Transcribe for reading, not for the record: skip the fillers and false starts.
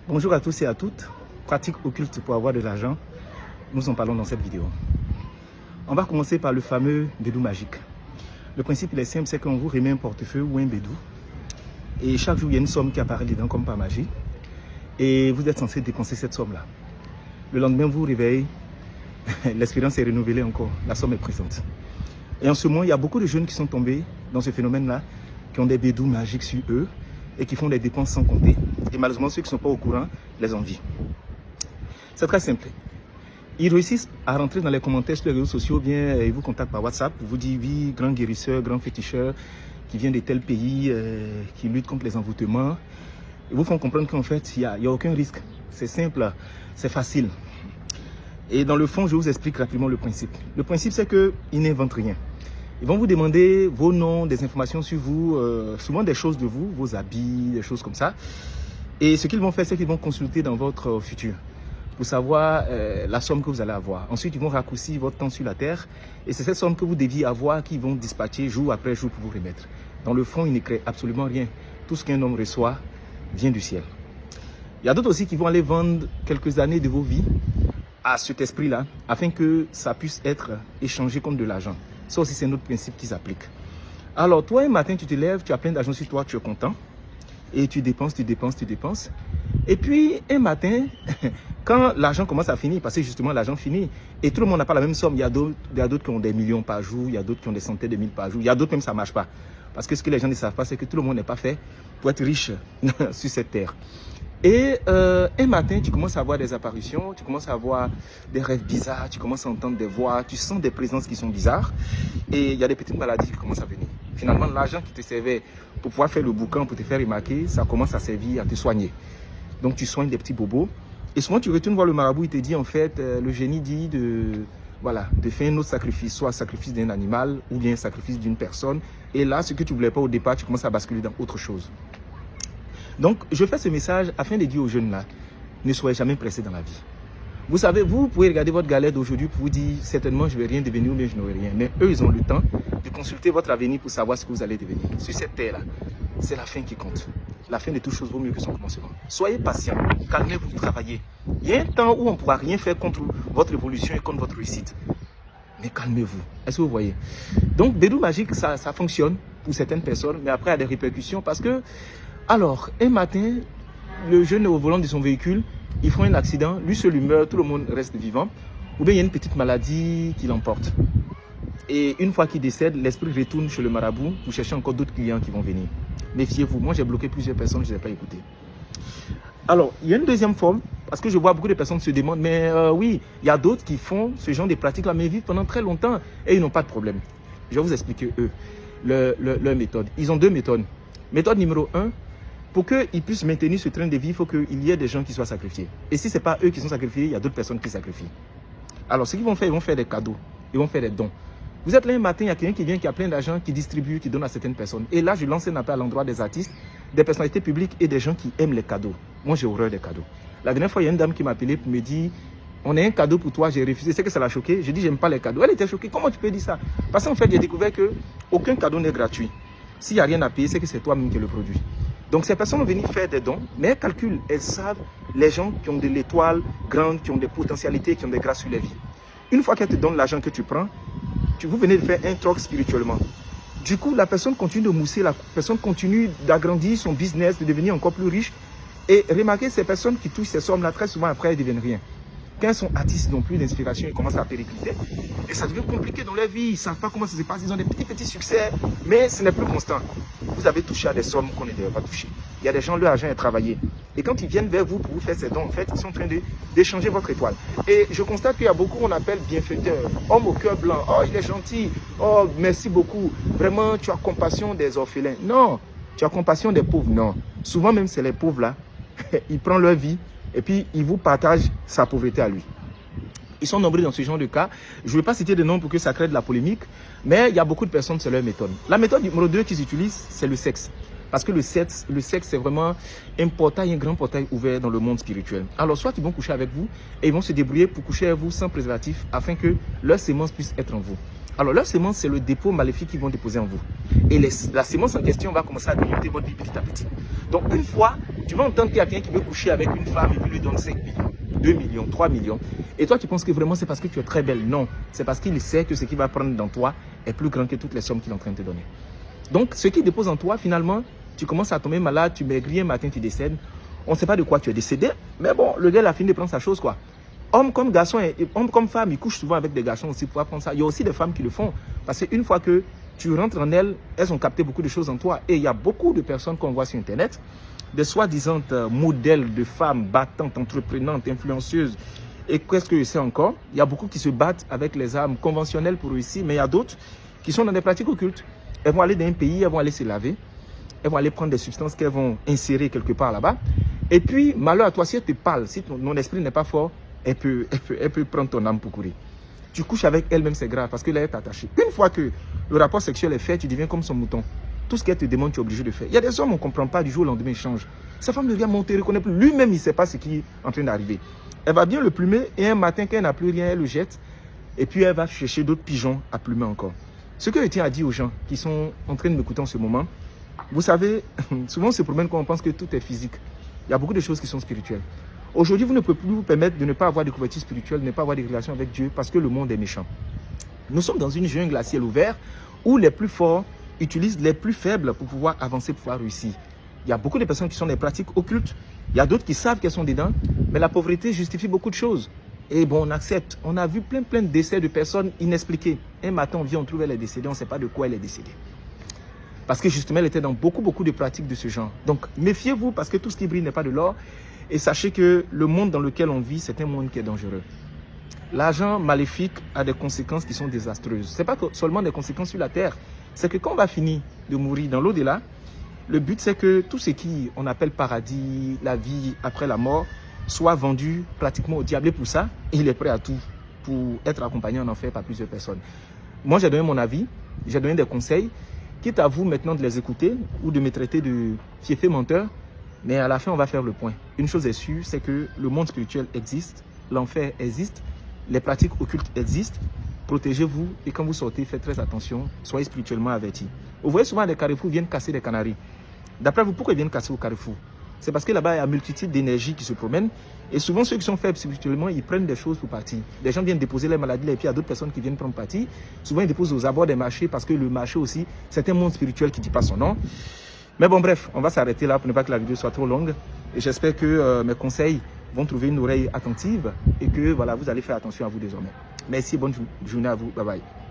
Bonjour à tous et à toutes. Pratique occulte pour avoir de l'argent. Nous en parlons dans cette vidéo. On va commencer par le fameux bédou magique. Le principe il est simple, c'est qu'on vous remet un portefeuille ou un bédou. Et chaque jour, il y a une somme qui apparaît dedans comme par magie. Et vous êtes censé dépenser cette somme-là. Le lendemain, vous vous réveillez, l'expérience est renouvelée encore. La somme est présente. Et en ce moment, il y a beaucoup de jeunes qui sont tombés dans ce phénomène-là, qui ont des bédous magiques sur eux et qui font des dépenses sans compter. Et malheureusement, ceux qui ne sont pas au courant les envient. C'est très simple. Ils réussissent à rentrer dans les commentaires sur les réseaux sociaux, bien ils vous contactent par WhatsApp, vous disent oui, grand guérisseur, grand féticheur, qui vient de tel pays, qui lutte contre les envoûtements. Ils vous font comprendre qu'en fait, il n'y a aucun risque. C'est simple, c'est facile. Et dans le fond, je vous explique rapidement le principe. Le principe, c'est qu'ils n'inventent rien. Ils vont vous demander vos noms, des informations sur vous, souvent des choses de vous, vos habits, des choses comme ça. Et ce qu'ils vont faire, c'est qu'ils vont consulter dans votre futur pour savoir la somme que vous allez avoir. Ensuite, ils vont raccourcir votre temps sur la terre. Et c'est cette somme que vous deviez avoir qu'ils vont dispatcher jour après jour pour vous remettre. Dans le fond, ils ne créent absolument rien. Tout ce qu'un homme reçoit vient du ciel. Il y a d'autres aussi qui vont aller vendre quelques années de vos vies à cet esprit-là, afin que ça puisse être échangé contre de l'argent. Ça aussi, c'est notre principe qui s'applique. Alors, toi, un matin, tu te lèves, tu as plein d'argent sur toi, tu es content. Et tu dépenses, tu dépenses, tu dépenses. Et puis, un matin, quand l'argent commence à finir, parce que justement, l'argent finit, et tout le monde n'a pas la même somme. Il y a d'autres qui ont des millions par jour, il y a d'autres qui ont des centaines de mille par jour, il y a d'autres même ça ne marche pas. Parce que ce que les gens ne savent pas, c'est que tout le monde n'est pas fait pour être riche sur cette terre. Et un matin, tu commences à avoir des apparitions, tu commences à avoir des rêves bizarres, tu commences à entendre des voix, tu sens des présences qui sont bizarres. Et il y a des petites maladies qui commencent à venir. Finalement, l'argent qui te servait pour pouvoir faire le boucan, pour te faire remarquer, ça commence à servir à te soigner. Donc tu soignes des petits bobos. Et souvent, tu retournes voir le marabout, il te dit en fait, le génie dit de faire un autre sacrifice, soit un sacrifice d'un animal ou bien un sacrifice d'une personne. Et là, ce que tu ne voulais pas au départ, tu commences à basculer dans autre chose. Donc, je fais ce message afin de dire aux jeunes là, ne soyez jamais pressés dans la vie. Vous savez, vous pouvez regarder votre galère d'aujourd'hui pour vous dire, certainement, je ne vais rien devenir ou bien je n'aurai rien. Mais eux, ils ont le temps de consulter votre avenir pour savoir ce que vous allez devenir. Sur cette terre-là, c'est la fin qui compte. La fin de toute chose vaut mieux que son commencement. Soyez patient, calmez-vous, travaillez. Il y a un temps où on ne pourra rien faire contre votre évolution et contre votre réussite. Mais calmez-vous. Est-ce que vous voyez? Donc, bédou magique, ça fonctionne pour certaines personnes, mais après, il y a des répercussions parce que, alors, un matin, le jeune est au volant de son véhicule, il fait un accident, lui seul meurt, tout le monde reste vivant, ou bien il y a une petite maladie qui l'emporte. Et une fois qu'il décède, l'esprit retourne chez le marabout pour chercher encore d'autres clients qui vont venir. Méfiez-vous, moi j'ai bloqué plusieurs personnes, je ne les ai pas écoutées. Alors, il y a une deuxième forme, parce que je vois beaucoup de personnes se demandent, mais oui, il y a d'autres qui font ce genre de pratiques-là, mais vivent pendant très longtemps et ils n'ont pas de problème. Je vais vous expliquer eux, leur méthode. Ils ont deux méthodes. Méthode numéro 1, pour qu'ils puissent maintenir ce train de vie, il faut qu'il y ait des gens qui soient sacrifiés. Et si ce n'est pas eux qui sont sacrifiés, il y a d'autres personnes qui sacrifient. Alors, ce qu'ils vont faire, ils vont faire des cadeaux, ils vont faire des dons. Vous êtes là un matin, il y a quelqu'un qui vient, qui a plein d'argent, qui distribue, qui donne à certaines personnes. Et là, je lance un appel à l'endroit des artistes, des personnalités publiques et des gens qui aiment les cadeaux. Moi, j'ai horreur des cadeaux. La dernière fois, il y a une dame qui m'a appelé pour me dire, on a un cadeau pour toi, j'ai refusé. C'est que ça l'a choqué. J'ai dit, j'aime pas les cadeaux. Elle était choquée. Comment tu peux dire ça? Parce qu'en fait, j'ai découvert qu'aucun cadeau n'est gratuit. S'il n'y a rien à payer, c'est que c'est toi-même qui le produis. Donc ces personnes vont venir faire des dons, mais elles calculent, elles savent les gens qui ont de l'étoile grande, qui ont des potentialités, qui ont des grâces sur la vie. Une fois qu'elles te donnent l'argent que tu prends, vous venez de faire un troc spirituellement. Du coup, la personne continue de mousser, la personne continue d'agrandir son business, de devenir encore plus riche. Et remarquez, ces personnes qui touchent ces sommes-là, très souvent après, elles ne deviennent rien. Quand ils sont artistes, ils n'ont plus d'inspiration, ils commencent à péricliter. Et ça devient compliqué dans leur vie, ils ne savent pas comment ça se passe, ils ont des petits succès, mais ce n'est plus constant. Vous avez touché à des sommes qu'on ne devait pas toucher. Il y a des gens, leur argent est travaillé. Et quand ils viennent vers vous pour vous faire ces dons, en fait, ils sont en train d'échanger votre étoile. Et je constate qu'il y a beaucoup qu'on appelle bienfaiteurs, homme au cœur blanc, oh il est gentil, oh merci beaucoup, vraiment tu as compassion des orphelins. Non, tu as compassion des pauvres, non. Souvent même c'est les pauvres là, ils prennent leur vie et puis ils vous partagent sa pauvreté à lui. Ils sont nombreux dans ce genre de cas. Je ne vais pas citer de noms pour que ça crée de la polémique, mais il y a beaucoup de personnes, c'est leur méthode. La méthode numéro 2 qu'ils utilisent, c'est le sexe. Parce que le sexe, c'est vraiment un portail, un grand portail ouvert dans le monde spirituel. Alors, soit ils vont coucher avec vous et ils vont se débrouiller pour coucher avec vous sans préservatif afin que leur sémence puisse être en vous. Alors leur sémence, c'est le dépôt maléfique qu'ils vont déposer en vous. Et la sémence en question va commencer à grignoter votre vie petit à petit. Donc une fois, tu vas entendre qu'il y a quelqu'un qui veut coucher avec une femme et puis lui donne 5 millions, 2 millions, 3 millions. Et toi, tu penses que vraiment c'est parce que tu es très belle. Non, c'est parce qu'il sait que ce qu'il va prendre dans toi est plus grand que toutes les sommes qu'il est en train de te donner. Donc ce qu'il dépose en toi, finalement, tu commences à tomber malade, tu maigris, un matin tu décèdes. On ne sait pas de quoi tu es décédé, mais bon, le gars il a fini de prendre sa chose, quoi. Homme comme garçon, homme comme femme, ils couchent souvent avec des garçons aussi pour apprendre ça. Il y a aussi des femmes qui le font. Parce qu'une fois que tu rentres en elles, elles ont capté beaucoup de choses en toi. Et il y a beaucoup de personnes qu'on voit sur Internet, des soi-disant modèles de femmes battantes, entreprenantes, influenceuses. Et qu'est-ce que je sais encore? Il y a beaucoup qui se battent avec les armes conventionnelles pour réussir, mais il y a d'autres qui sont dans des pratiques occultes. Elles vont aller dans un pays, elles vont aller se laver, elles vont aller prendre des substances qu'elles vont insérer quelque part là-bas. Et puis, malheur à toi, si elle te parle, si ton esprit n'est pas fort, elle peut prendre ton âme pour courir. Tu couches avec elle-même, c'est grave, parce qu'elle est attachée. Une fois que le rapport sexuel est fait, tu deviens comme son mouton. Tout ce qu'elle te demande, tu es obligé de faire. Il y a des hommes, on ne comprend pas, du jour au lendemain, ils changent. Sa femme devient montée, reconnaît plus. Lui-même, il ne sait pas ce qui est en train d'arriver. Elle va bien le plumer, et un matin, quand elle n'a plus rien, elle le jette. Et puis, elle va chercher d'autres pigeons à plumer encore. Ce que je tiens à dire aux gens qui sont en train de m'écouter en ce moment, vous savez, souvent, on se promène quand on pense que tout est physique. Il y a beaucoup de choses qui sont spirituelles. Aujourd'hui, vous ne pouvez plus vous permettre de ne pas avoir de couverture spirituelle, de ne pas avoir de relations avec Dieu parce que le monde est méchant. Nous sommes dans une jungle à ciel ouvert où les plus forts utilisent les plus faibles pour pouvoir avancer, pour pouvoir réussir. Il y a beaucoup de personnes qui sont des pratiques occultes. Il y a d'autres qui savent qu'elles sont dedans, mais la pauvreté justifie beaucoup de choses. Et bon, on accepte. On a vu plein de décès de personnes inexpliquées. Un matin, on vient, on trouve elle est décédée, on ne sait pas de quoi elle est décédée. Parce que justement, elle était dans beaucoup de pratiques de ce genre. Donc, méfiez-vous parce que tout ce qui brille n'est pas de l'or. Et sachez que le monde dans lequel on vit, c'est un monde qui est dangereux. L'argent maléfique a des conséquences qui sont désastreuses. Ce n'est pas seulement des conséquences sur la terre. C'est que quand on va finir de mourir dans l'au-delà, le but c'est que tout ce qu'on appelle paradis, la vie après la mort, soit vendu pratiquement au diable. Et pour ça, il est prêt à tout pour être accompagné en enfer par plusieurs personnes. Moi, j'ai donné mon avis, j'ai donné des conseils. Quitte à vous maintenant de les écouter ou de me traiter de fiefé menteur, mais à la fin, on va faire le point. Une chose est sûre, c'est que le monde spirituel existe, l'enfer existe, les pratiques occultes existent. Protégez-vous et quand vous sortez, faites très attention, soyez spirituellement avertis. Vous voyez souvent des carrefours viennent casser des canaris. D'après vous, pourquoi ils viennent casser au carrefour? C'est parce que là-bas, il y a une multitude d'énergies qui se promènent. Et souvent, ceux qui sont faibles spirituellement, ils prennent des choses pour partir. Des gens viennent déposer les maladies et puis il y a d'autres personnes qui viennent prendre parti. Souvent, ils déposent aux abords des marchés parce que le marché aussi, c'est un monde spirituel qui ne dit pas son nom. Mais bon, bref, on va s'arrêter là pour ne pas que la vidéo soit trop longue. Et j'espère que mes conseils vont trouver une oreille attentive et que voilà, vous allez faire attention à vous désormais. Merci, bonne journée à vous. Bye bye.